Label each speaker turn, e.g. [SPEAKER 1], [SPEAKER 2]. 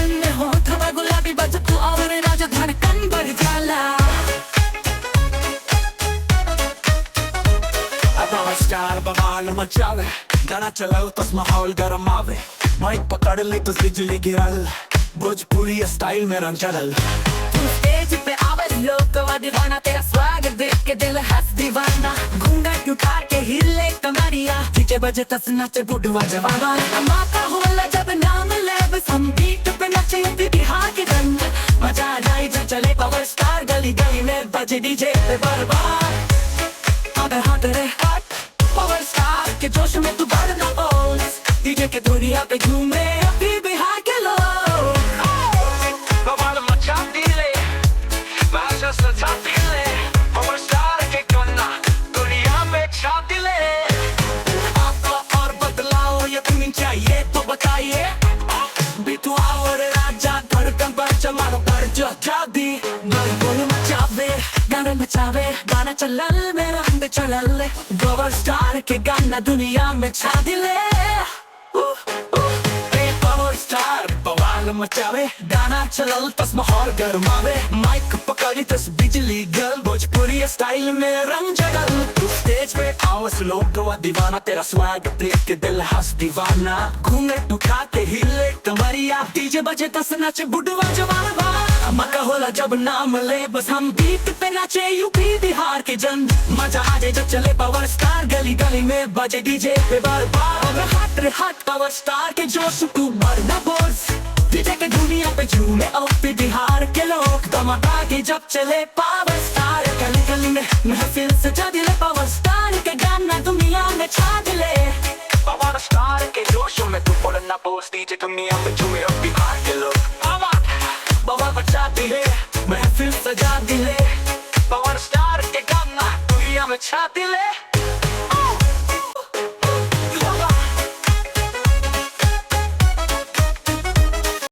[SPEAKER 1] गुलाबी बज तू और राजा धड़कन बढ़ जाला स्टार बवाल मचावे गाना चलाओ तो माहौल गरम आवे माइक पकड़ ली तो बिजली गिरल भोजपुरी स्टाइल में रंग चढ़ल तू स्टेज पे आवे लोग का दीवाना तेरा स्वागत देख के दिल हंस दीवाना घूंघट उठा के हिले कमरिया डीजे बजे तस नाचे बुढ़वा जवाना धमाका होला जब नाम ले बस हम बीट पे नाचे बिहार के रंग मजा आए जब चले पावर स्टार गली गली में बजे डीजे पे बर्बाद आधे हाथ रे पावर स्टार के जोश में तू बढ़ ना बोल डीजे के दुनिया पे घूमे अभी बिहार के लोग बवाल मचा दिले भाषा सजा दिले पावर स्टार के गाना दुनिया में छा दिले आपको और बदलाव यकीन चाहिए तो बताइए बिटू और राजा धड़कन पर चमारो पर जो जादी बोल मचावे गाना मचावे गाना चलल मेरा हम चलल पावर स्टार के गाना दुनिया में छा दिले पावर स्टार बवाल मचावे गाना चलल तस माहौल गरमावे माइक पकड़ी तस बिजली गल भोजपुरी स्टाइल में रंग जगल तू स्टेज पे आवाज लोग का दीवाना तेरा स्वाग देख के दिल हंस दीवाना घूंघट उठा के हिले कमरिया डीजे बजे तस नाचे बुढ़वा जवाना मका होला जब नाम ले बस हम बीट पे नाचे यूपी बिहार के जन मजा आ जाए जब चले पावर स्टार गली गली में बजे डीजे पे बार बार हट रे हट पावर स्टार के जोश तू मरना बोस डीजे के दुनिया पे झूमे यूपी बिहार के लोग धमाका के जब चले पावर स्टार गली गली में महफिल सजा दिले पावर स्टार के गाना दुनिया में छा दिले पावर स्टार के जोश में तू बोलना बोस डीजे दुनिया पे झूमे यूपी बिहार के लोग बाबा बचा दिले महफिल सजा दिले पावर स्टार के गाना दुनिया में छा दिले।